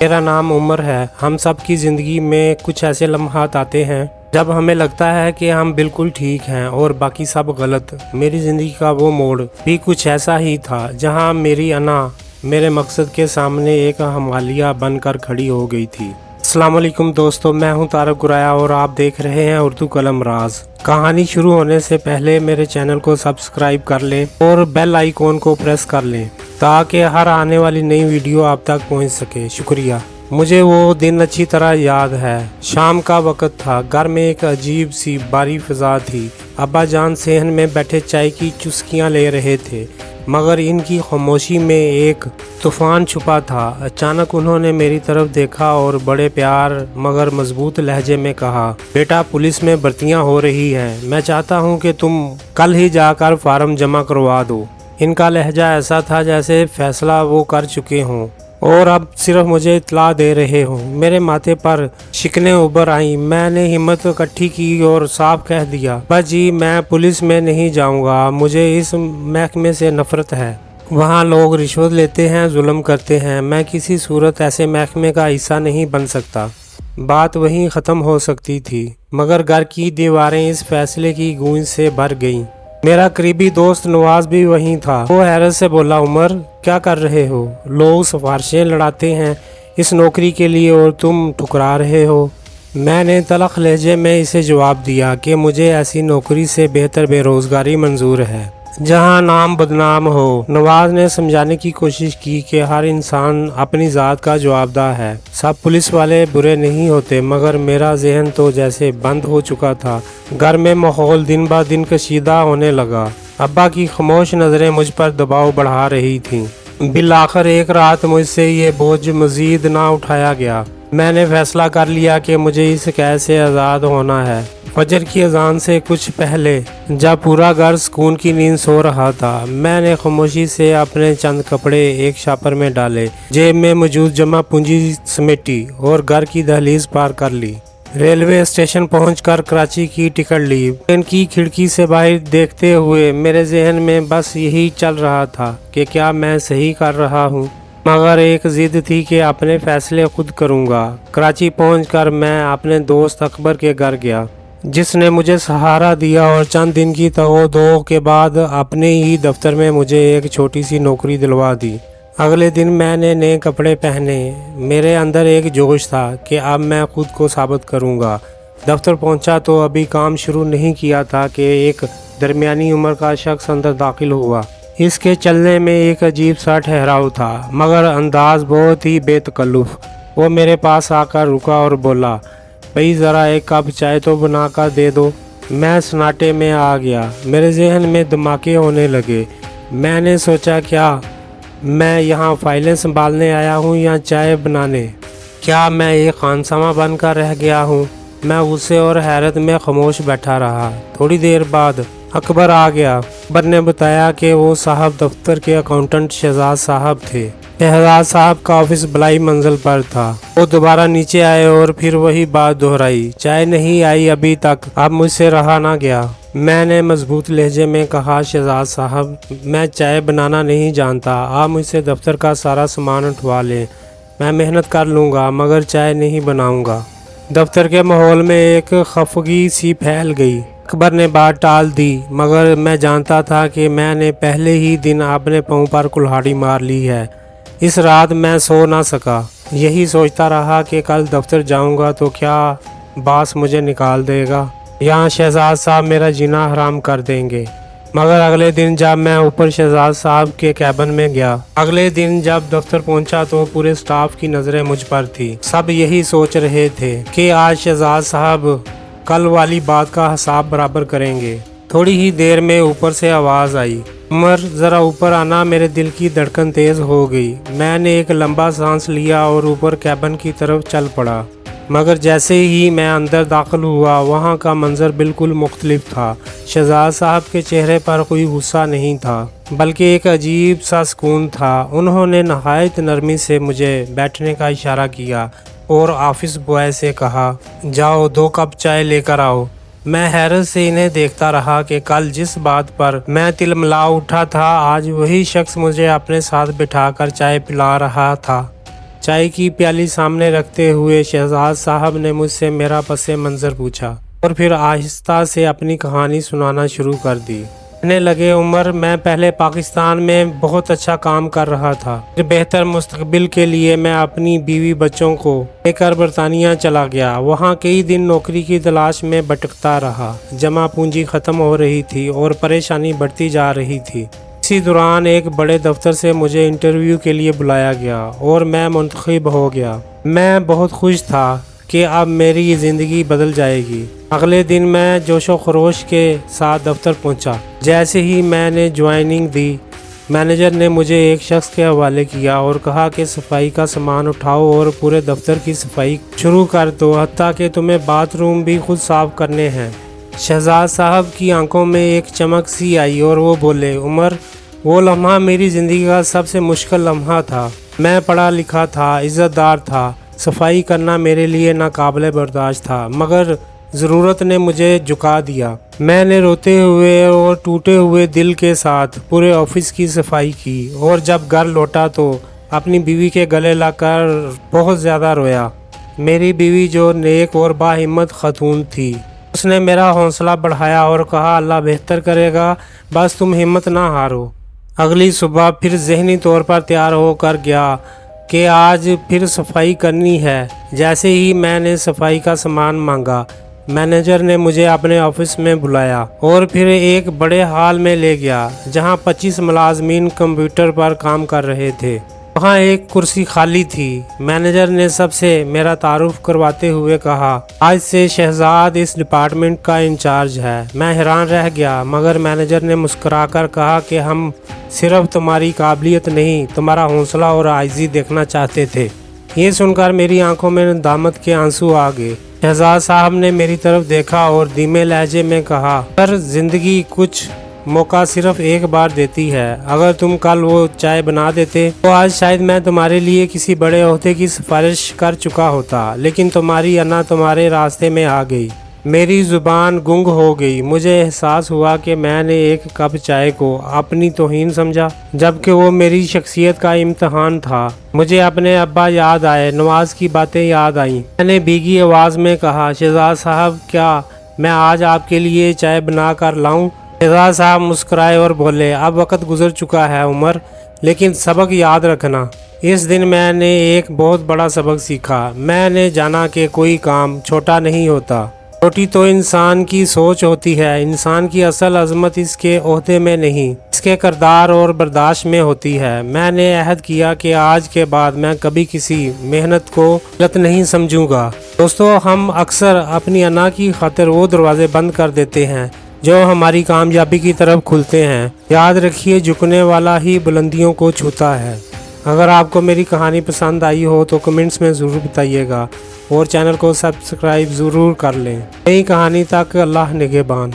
मेरा नाम उमर है। हम सब की ज़िंदगी में कुछ ऐसे लम्हात आते हैं जब हमें लगता है कि हम बिल्कुल ठीक हैं और बाकी सब गलत। मेरी ज़िंदगी का वो मोड़ भी कुछ ऐसा ही था जहां मेरी अना मेरे मकसद के सामने एक हमालिया बनकर खड़ी हो गई थी। अस्सलाम वालेकुम दोस्तों, मैं हूं तारक गुराया और आप देख रहे हैं उर्दू कलम राज। कहानी शुरू होने से पहले मेरे चैनल को सब्सक्राइब कर लें और बेल आइकॉन को प्रेस कर लें ताकि हर आने वाली नई वीडियो आप तक पहुंच सके। शुक्रिया। मुझे वो दिन अच्छी तरह याद है। शाम का वक्त था। घर में एक अजीब सी बारी फिजा थी। अब्बा जान सेहन में बैठे चाय की चुस्कियां ले रहे थे, मगर इनकी खामोशी में एक तूफान छुपा था। अचानक उन्होंने मेरी तरफ देखा और बड़े प्यार मगर मजबूत लहजे में कहा, बेटा पुलिस में भर्तियां हो रही हैं। मैं चाहता हूं कि तुम कल ही जाकर फार्म जमा करवा दो। इनका लहजा ऐसा था जैसे फैसला वो कर चुके हों और अब सिर्फ मुझे इत्तला दे रहे हों। मेरे माथे पर शिकने उभर आईं। मैंने हिम्मत इकट्ठी की और साफ कह दिया, बस जी मैं पुलिस में नहीं जाऊंगा। मुझे इस महकमे से नफरत है। वहाँ लोग रिश्वत लेते हैं, जुल्म करते हैं। मैं किसी सूरत ऐसे महकमे का हिस्सा नहीं बन सकता। बात वहीं ख़त्म हो सकती थी, मगर घर की दीवारें इस फैसले की गूंज से भर गईं। मेरा करीबी दोस्त नवाज भी वहीं था। वो हैरत से बोला, उमर क्या कर रहे हो? लोग सिफारिशें लड़ाते हैं इस नौकरी के लिए और तुम ठुकरा रहे हो। मैंने तलख लहजे में इसे जवाब दिया कि मुझे ऐसी नौकरी से बेहतर बेरोज़गारी मंजूर है जहां नाम बदनाम हो। नवाज ने समझाने की कोशिश की कि हर इंसान अपनी ज़ात का जवाबदार है। सब पुलिस वाले बुरे नहीं होते, मगर मेरा जहन तो जैसे बंद हो चुका था। घर में माहौल दिन ब दिन कशीदा होने लगा। अब्बा की खामोश नज़रें मुझ पर दबाव बढ़ा रही थीं। बिलाखिर एक रात मुझसे ये बोझ मज़ीद ना उठाया गया। मैंने फैसला कर लिया कि मुझे इस कैद से आज़ाद होना है। फजर की अजान से कुछ पहले, जब पूरा घर सुकून की नींद सो रहा था, मैंने खामोशी से अपने चंद कपड़े एक शापर में डाले, जेब में मौजूद जमा पूंजी समेटी और घर की दहलीज पार कर ली। रेलवे स्टेशन पहुंचकर कराची की टिकट ली। ट्रेन की खिड़की से बाहर देखते हुए मेरे जहन में बस यही चल रहा था कि क्या मैं सही कर रहा हूँ, मगर एक जिद थी कि अपने फैसले खुद करूँगा। कराची पहुंचकर मैं अपने दोस्त अकबर के घर गया, जिसने मुझे सहारा दिया और चंद दिन की तगो-दो के बाद अपने ही दफ्तर में मुझे एक छोटी सी नौकरी दिलवा दी। अगले दिन मैंने नए कपड़े पहने। मेरे अंदर एक जोश था कि अब मैं खुद को साबित करूंगा। दफ्तर पहुंचा तो अभी काम शुरू नहीं किया था कि एक दरमियानी उम्र का शख्स अंदर दाखिल हुआ। इसके चलने में एक अजीब सा ठहराव था, मगर अंदाज बहुत ही बेतकल्लुफ़। वो मेरे पास आकर रुका और बोला, भाई ज़रा एक कप चाय तो बना कर दे दो। मैं सन्नाटे में आ गया। मेरे जहन में धमाके होने लगे। मैंने सोचा, क्या मैं यहाँ फाइलें संभालने आया हूँ या चाय बनाने? क्या मैं एक खानसामा बनकर रह गया हूँ? मैं गुस्से और हैरत में खामोश बैठा रहा। थोड़ी देर बाद अकबर आ गया। अकबर ने बताया कि वो साहब दफ्तर के अकाउंटेंट शहजाद साहब थे। शहजाद साहब का ऑफिस बलाई मंजिल पर था। वो दोबारा नीचे आए और फिर वही बात दोहराई, चाय नहीं आई अभी तक। अब मुझसे रहा ना गया। मैंने मजबूत लहजे में कहा, शहजाद साहब मैं चाय बनाना नहीं जानता। आप मुझसे दफ्तर का सारा सामान उठवा लें, मैं मेहनत कर लूँगा, मगर चाय नहीं बनाऊँगा। दफ्तर के माहौल में एक खफगी सी फैल गई। अकबर ने बात टाल दी, मगर मैं जानता था कि मैंने पहले ही दिन अपने पाँव पर कुल्हाड़ी मार ली है। इस रात मैं सो ना सका। यही सोचता रहा कि कल दफ्तर जाऊंगा तो क्या बास मुझे निकाल देगा, यहाँ शहजाद साहब मेरा जीना हराम कर देंगे। मगर अगले दिन जब मैं ऊपर शहजाद साहब के कैबिन में गया, अगले दिन जब दफ्तर पहुंचा तो पूरे स्टाफ की नज़रें मुझ पर थी। सब यही सोच रहे थे कि आज शहजाद साहब कल वाली बात का हिसाब बराबर करेंगे। थोड़ी ही देर में ऊपर से आवाज़ आई, उमर ज़रा ऊपर आना। मेरे दिल की धड़कन तेज़ हो गई। मैंने एक लंबा सांस लिया और ऊपर कैबिन की तरफ चल पड़ा। मगर जैसे ही मैं अंदर दाखिल हुआ, वहाँ का मंजर बिल्कुल मुख्तलिफ था। शहजाद साहब के चेहरे पर कोई गुस्सा नहीं था, बल्कि एक अजीब सा सुकून था। उन्होंने नहायत नरमी से मुझे बैठने का इशारा किया और ऑफिस बॉय से कहा, जाओ 2 कप चाय लेकर आओ। मैं हैरत से इन्हें देखता रहा कि कल जिस बात पर मैं तिलमिला उठा था, आज वही शख्स मुझे अपने साथ बिठाकर चाय पिला रहा था। चाय की प्याली सामने रखते हुए शहजाद साहब ने मुझसे मेरा पस मंज़र पूछा और फिर आहिस्ता से अपनी कहानी सुनाना शुरू कर दी। कहने लगे, उमर, मैं पहले पाकिस्तान में बहुत अच्छा काम कर रहा था। फिर बेहतर मुस्तकबिल के लिए मैं अपनी बीवी बच्चों को लेकर बरतानिया चला गया। वहाँ कई दिन नौकरी की तलाश में भटकता रहा। जमा पूंजी ख़त्म हो रही थी और परेशानी बढ़ती जा रही थी। इसी दौरान एक बड़े दफ्तर से मुझे इंटरव्यू के लिए बुलाया गया और मैं मुंतखब हो गया। मैं बहुत खुश था कि अब मेरी ज़िंदगी बदल जाएगी। अगले दिन मैं जोशो खरोश के साथ दफ्तर पहुंचा। जैसे ही मैंने ज्वाइनिंग दी, मैनेजर ने मुझे एक शख्स के हवाले किया और कहा कि सफाई का सामान उठाओ और पूरे दफ्तर की सफाई शुरू कर दो, हत्ता कि तुम्हें बाथरूम भी खुद साफ करने हैं। शहजाद साहब की आंखों में एक चमक सी आई और वो बोले, उमर, वो लम्हा मेरी ज़िंदगी का सबसे मुश्किल लम्हा था। मैं पढ़ा लिखा था, इज़्ज़तदार था, सफाई करना मेरे लिए नाकाबिले बर्दाश्त था, मगर ज़रूरत ने मुझे झुका दिया। मैंने रोते हुए और टूटे हुए दिल के साथ पूरे ऑफिस की सफाई की और जब घर लौटा तो अपनी बीवी के गले लगाकर बहुत ज़्यादा रोया। मेरी बीवी जो नेक और बाहिम्मत खातून थी, उसने मेरा हौसला बढ़ाया और कहा, अल्लाह बेहतर करेगा, बस तुम हिम्मत ना हारो। अगली सुबह फिर ज़हनी तौर पर तैयार होकर गया कि आज फिर सफाई करनी है। जैसे ही मैंने सफाई का सामान मांगा, मैनेजर ने मुझे अपने ऑफिस में बुलाया और फिर एक बड़े हॉल में ले गया जहां 25 मुलाजमीन कंप्यूटर पर काम कर रहे थे। वहां एक कुर्सी खाली थी। मैनेजर ने सबसे मेरा तारुफ करवाते हुए कहा, आज से शहजाद इस डिपार्टमेंट का इंचार्ज है। मैं हैरान रह गया, मगर मैनेजर ने मुस्कुराकर कहा कि हम सिर्फ तुम्हारी काबिलियत नहीं, तुम्हारा हौसला और आजिज़ी देखना चाहते थे। ये सुनकर मेरी आंखों में नदामत के आंसू आ गए। शहजाद साहब ने मेरी तरफ देखा और धीमे लहजे में कहा, पर जिंदगी कुछ मौका सिर्फ एक बार देती है। अगर तुम कल वो चाय बना देते तो आज शायद मैं तुम्हारे लिए किसी बड़े ओहदे की सिफारिश कर चुका होता, लेकिन तुम्हारी अना तुम्हारे रास्ते में आ गई। मेरी ज़ुबान गुंग हो गई। मुझे एहसास हुआ कि मैंने एक कप चाय को अपनी तौहीन समझा, जबकि वो मेरी शख्सियत का इम्तहान था। मुझे अपने अब्बा याद आए, नवाज की बातें याद आईं। मैंने भीगी आवाज़ में कहा, शहजाद साहब, क्या मैं आज आपके लिए चाय बना कर लाऊं? शहजाद साहब मुस्कुराए और बोले, अब वक्त गुजर चुका है उमर, लेकिन सबक याद रखना। इस दिन मैंने एक बहुत बड़ा सबक सीखा। मैंने जाना कि कोई काम छोटा नहीं होता। छोटी तो इंसान की सोच होती है। इंसान की असल अजमत इसके ओहदे में नहीं, इसके किरदार और बर्दाश्त में होती है। मैंने अहद किया कि आज के बाद मैं कभी किसी मेहनत को गलत नहीं समझूंगा। दोस्तों, हम अक्सर अपनी अना की खातिर वो दरवाजे बंद कर देते हैं जो हमारी कामयाबी की तरफ खुलते हैं। याद रखिए, झुकने वाला ही बुलंदियों को छूता है। अगर आपको मेरी कहानी पसंद आई हो तो कमेंट्स में ज़रूर बताइएगा और चैनल को सब्सक्राइब ज़रूर कर लें। नई कहानी तक अल्लाह निगहबान।